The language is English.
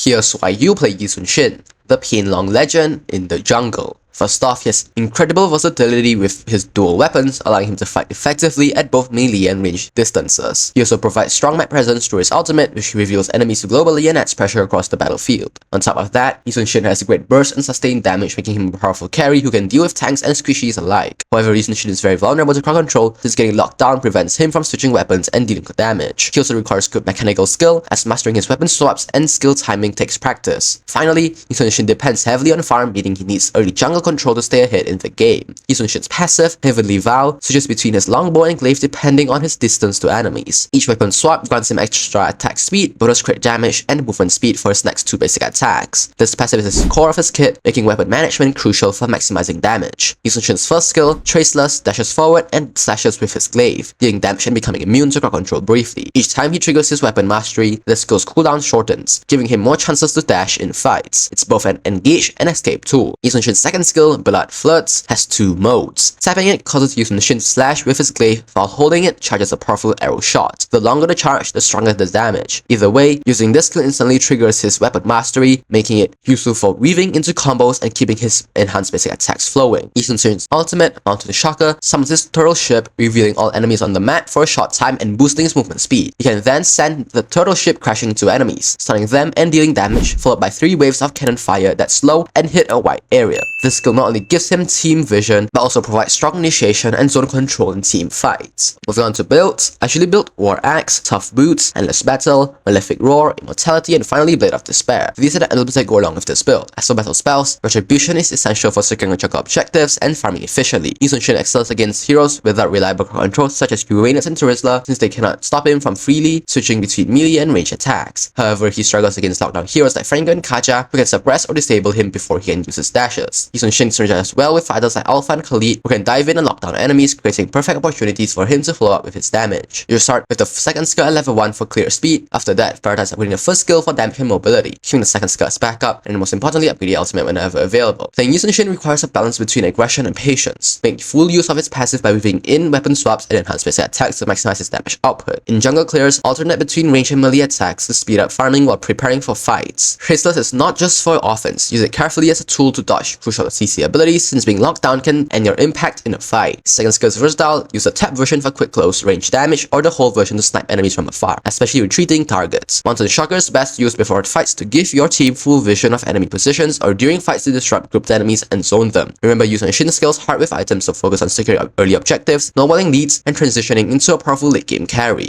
Here's why you play Yi Sun-Shin, the Pianlong legend in the jungle. First off, he has incredible versatility with his dual weapons, allowing him to fight effectively at both melee and range distances. He also provides strong map presence through his ultimate, which reveals enemies globally and adds pressure across the battlefield. On top of that, Yi Sun-Shin has a great burst and sustained damage, making him a powerful carry who can deal with tanks and squishies alike. However, Yi Sun-Shin is very vulnerable to crowd control, since getting locked down prevents him from switching weapons and dealing damage. He also requires good mechanical skill, as mastering his weapon swaps and skill timing takes practice. Finally, Yi Sun-Shin depends heavily on farm, meaning he needs early jungle control to stay ahead in the game. Yi Sun-Shin's passive, Heavenly Vow, switches between his longbow and glaive depending on his distance to enemies. Each weapon swap grants him extra attack speed, bonus crit damage, and movement speed for his next 2 basic attacks. This passive is the core of his kit, making weapon management crucial for maximizing damage. Yi Sun-Shin's first skill, Traceless, dashes forward and slashes with his glaive, dealing damage and becoming immune to crowd control briefly. Each time he triggers his weapon mastery, the skill's cooldown shortens, giving him more chances to dash in fights. It's both an engage and escape tool. Yi Sun-Shin's second skill, Blood Floods, has 2 modes. Tapping it causes Yi Sun-Shin to slash with his glaive, while holding it charges a powerful arrow shot. The longer the charge, the stronger the damage. Either way, using this skill instantly triggers his weapon mastery, making it useful for weaving into combos and keeping his enhanced basic attacks flowing. Yi Sun-Shin's ultimate, Mountain Shocker, summons his turtle ship, revealing all enemies on the map for a short time and boosting his movement speed. He can then send the turtle ship crashing into enemies, stunning them and dealing damage, followed by 3 waves of cannon fire that slow and hit a wide area. This skill not only gives him team vision, but also provides strong initiation and zone control in team fights. Moving on to builds, I actually built War Axe, Tough Boots, Endless Battle, Malefic Roar, Immortality, and finally Blade of Despair. These are the elements that go along with this build. As for battle spells, Retribution is essential for securing jungle objectives and farming efficiently. Yi Sun-Shin excels against heroes without reliable crowd control such as Uranus and Terizla, since they cannot stop him from freely switching between melee and range attacks. However, he struggles against lockdown heroes like Frango and Kaja, who can suppress or disable him before he can use his dashes. Yi Sun-Shin synergizes well with fighters like Alpha and Khalid, who can dive in and lock down enemies, creating perfect opportunities for him to follow up with his damage. You start with the second skill at level 1 for clear speed. After that, prioritize upgrading the first skill for damage and mobility, keeping the second skill as backup, and most importantly, upgrade the ultimate whenever available. Playing Yi Sun-Shin requires a balance between aggression and patience. Make full use of its passive by weaving in weapon swaps and enhanced basic attacks to maximize its damage output. In jungle clears, alternate between range and melee attacks to speed up farming while preparing for fights. Traceless is not just for offense. Use it carefully as a tool to dodge crucial CC abilities, since being locked down can end your impact in a fight. Second skill is versatile. Use the tap version for quick close range damage or the hold version to snipe enemies from afar, especially retreating targets. Mountain Shocker is best used before fights to give your team full vision of enemy positions or during fights to disrupt grouped enemies and zone them. Remember, Yi Sun-Shin skills hard with items to focus on securing early objectives, snowballing leads, and transitioning into a powerful late game carry.